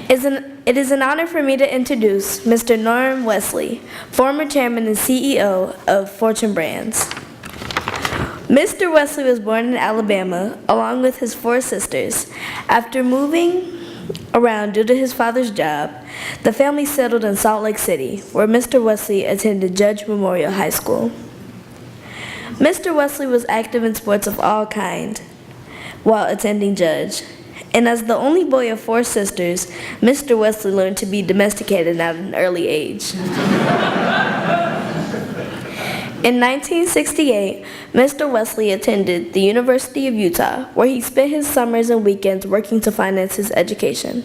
It is an honor for me to introduce Mr. Norm Wesley, former chairman and CEO of Fortune Brands. Mr. Wesley was born in Alabama along with his 4 sisters. After moving around due to his father's job, the family settled in Salt Lake City, where Mr. Wesley attended Judge Memorial High School. Mr. Wesley was active in sports of all kinds while attending Judge. And as the only boy of 4 sisters, Mr. Wesley learned to be domesticated at an early age. In 1968, Mr. Wesley attended the University of Utah, where he spent his summers and weekends working to finance his education.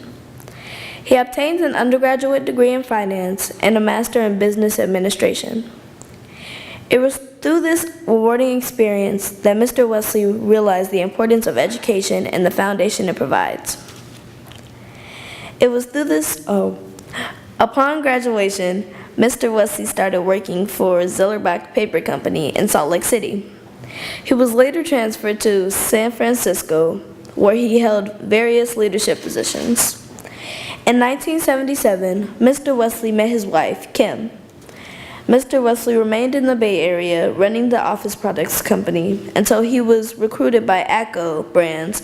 He obtained an undergraduate degree in finance and a master in business administration. It was through this rewarding experience that Mr. Wesley realized the importance of education and the foundation it provides. It was through this, upon graduation, Mr. Wesley started working for Zillerbach Paper Company in Salt Lake City. He was later transferred to San Francisco, where he held various leadership positions. In 1977, Mr. Wesley met his wife, Kim. Mr. Wesley remained in the Bay Area running the office products company until he was recruited by ACO Brands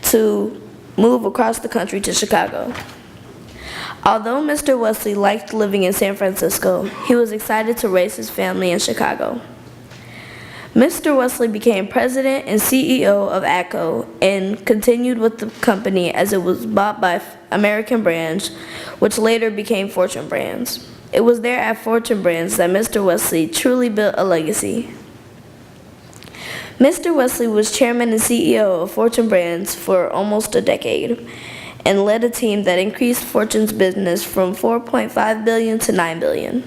to move across the country to Chicago. Although Mr. Wesley liked living in San Francisco, he was excited to raise his family in Chicago. Mr. Wesley became president and CEO of ACO and continued with the company as it was bought by American Brands, which later became Fortune Brands. It was there at Fortune Brands that Mr. Wesley truly built a legacy. Mr. Wesley was chairman and CEO of Fortune Brands for almost a decade and led a team that increased Fortune's business from $4.5 billion to $9 billion.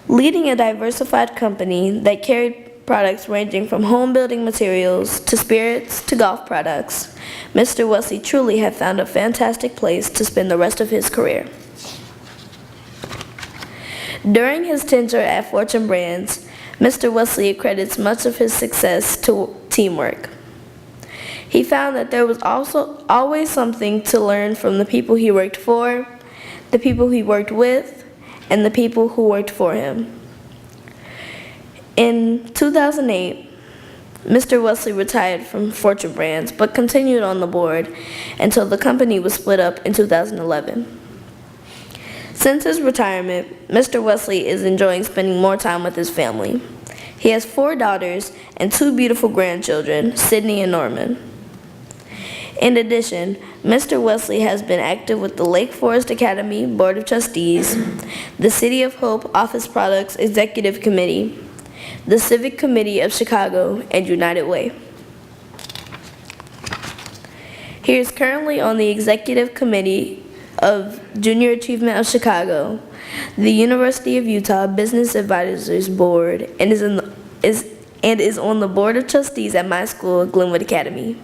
Leading a diversified company that carried products ranging from home building materials to spirits to golf products, Mr. Wesley truly had found a fantastic place to spend the rest of his career. During his tenure at Fortune Brands, Mr. Wesley accredits much of his success to teamwork. He found that there was also always something to learn from the people he worked for, the people he worked with, and the people who worked for him. In 2008, Mr. Wesley retired from Fortune Brands, but continued on the board until the company was split up in 2011. Since his retirement, Mr. Wesley is enjoying spending more time with his family. He has 4 daughters and 2 beautiful grandchildren, Sydney and Norman. In addition, Mr. Wesley has been active with the Lake Forest Academy Board of Trustees, the City of Hope Office Products Executive Committee, the Civic Committee of Chicago, and United Way. He is currently on the Executive Committee of Junior Achievement of Chicago, the University of Utah Business Advisors Board, and is on the Board of Trustees at my school, Glenwood Academy.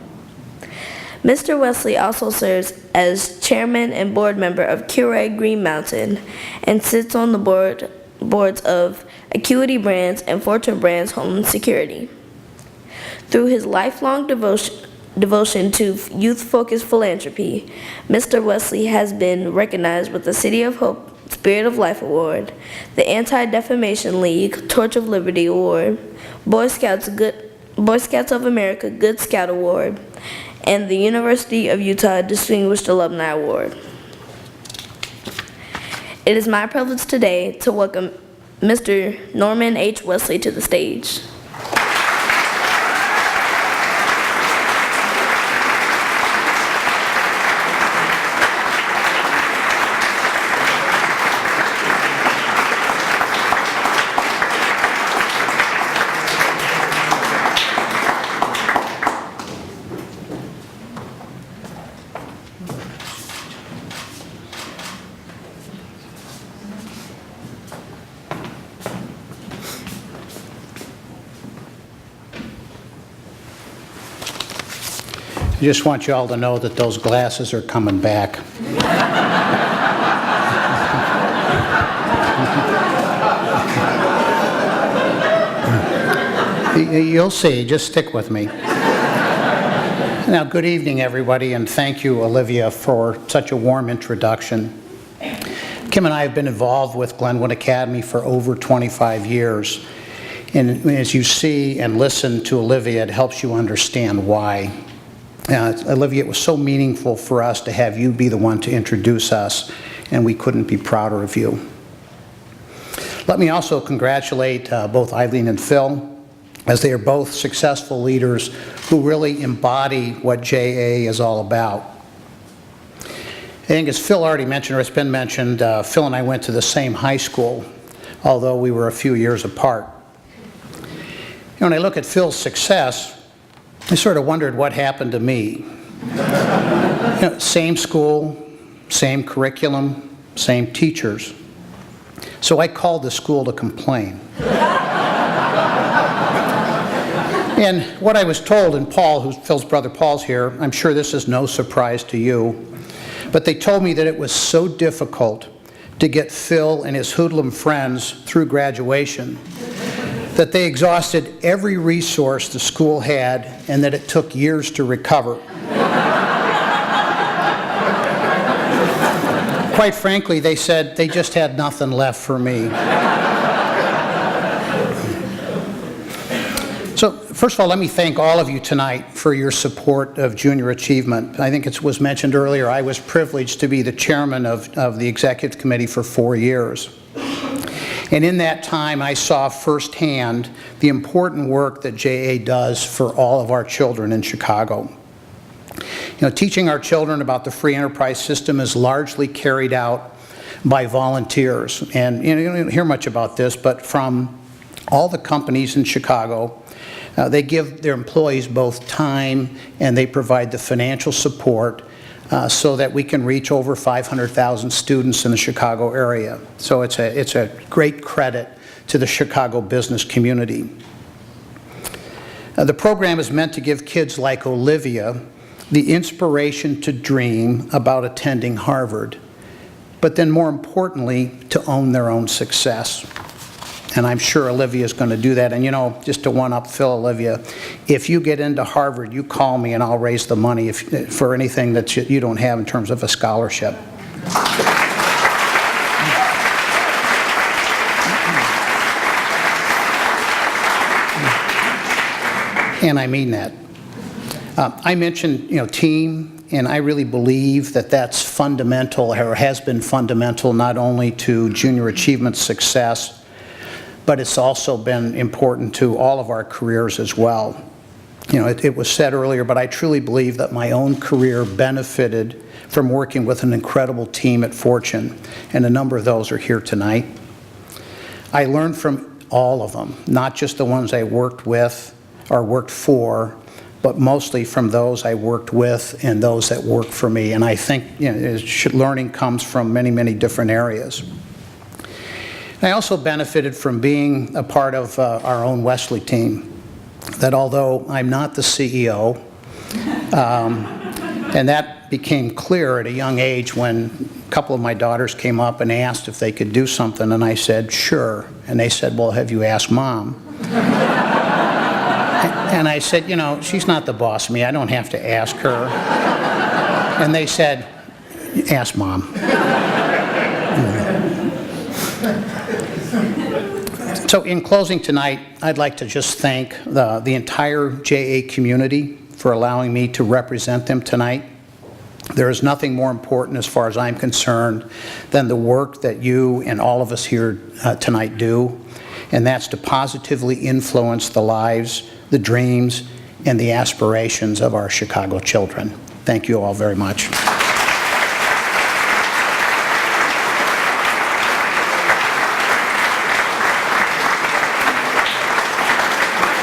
Mr. Wesley also serves as chairman and board member of Keurig Green Mountain and sits on the boards of Acuity Brands and Fortune Brands Home Security. Through his lifelong devotion to youth-focused philanthropy, Mr. Wesley has been recognized with the City of Hope Spirit of Life Award, the Anti-Defamation League Torch of Liberty Award, Boy Scouts of America Good Scout Award, and the University of Utah Distinguished Alumni Award. It is my privilege today to welcome Mr. Norman H. Wesley to the stage. I just want you all to know that those glasses are coming back. You'll see, just stick with me. Now, good evening, everybody, and thank you, Olivia, for such a warm introduction. Kim and I have been involved with Glenwood Academy for over 25 years, and as you see and listen to Olivia, it helps you understand why. Olivia, it was so meaningful for us to have you be the one to introduce us, and we couldn't be prouder of you. Let me also congratulate both Eileen and Phil, as they are both successful leaders who really embody what JA is all about. I think as Phil already mentioned, or it's been mentioned, Phil and I went to the same high school, although we were a few years apart. When I look at Phil's success, I sort of wondered what happened to me. Same school, same curriculum, same teachers. So I called the school to complain. And what I was told, and Paul, who's Phil's brother Paul's here, I'm sure this is no surprise to you, but they told me that it was so difficult to get Phil and his hoodlum friends through graduation that they exhausted every resource the school had and that it took years to recover. Quite frankly, they said they just had nothing left for me. So, first of all, let me thank all of you tonight for your support of junior achievement. I think it was mentioned earlier, I was privileged to be the chairman of the executive committee for 4 years. And in that time, I saw firsthand the important work that JA does for all of our children in Chicago. Teaching our children about the free enterprise system is largely carried out by volunteers. And you don't hear much about this, but from all the companies in Chicago, they give their employees both time and they provide the financial support so that we can reach over 500,000 students in the Chicago area. So it's a great credit to the Chicago business community. The program is meant to give kids like Olivia the inspiration to dream about attending Harvard, but then more importantly, to own their own success. And I'm sure Olivia is going to do that. And just to one-up Phil, Olivia, if you get into Harvard, you call me and I'll raise the money for anything that you don't have in terms of a scholarship. And I mean that. I mentioned, team, and I really believe that that's fundamental, or has been fundamental, not only to junior achievement success, but it's also been important to all of our careers as well. It was said earlier, but I truly believe that my own career benefited from working with an incredible team at Fortune, and a number of those are here tonight. I learned from all of them, not just the ones I worked with or worked for, but mostly from those I worked with and those that worked for me. And I think learning comes from many, many different areas. I also benefited from being a part of our own Wesley team, that although I'm not the CEO, and that became clear at a young age when a couple of my daughters came up and asked if they could do something, and I said, sure. And they said, well, have you asked Mom? And I said, she's not the boss of me. I don't have to ask her. And they said, ask Mom. So in closing tonight, I'd like to just thank the entire JA community for allowing me to represent them tonight. There is nothing more important, as far as I'm concerned, than the work that you and all of us here tonight do, and that's to positively influence the lives, the dreams, and the aspirations of our Chicago children. Thank you all very much.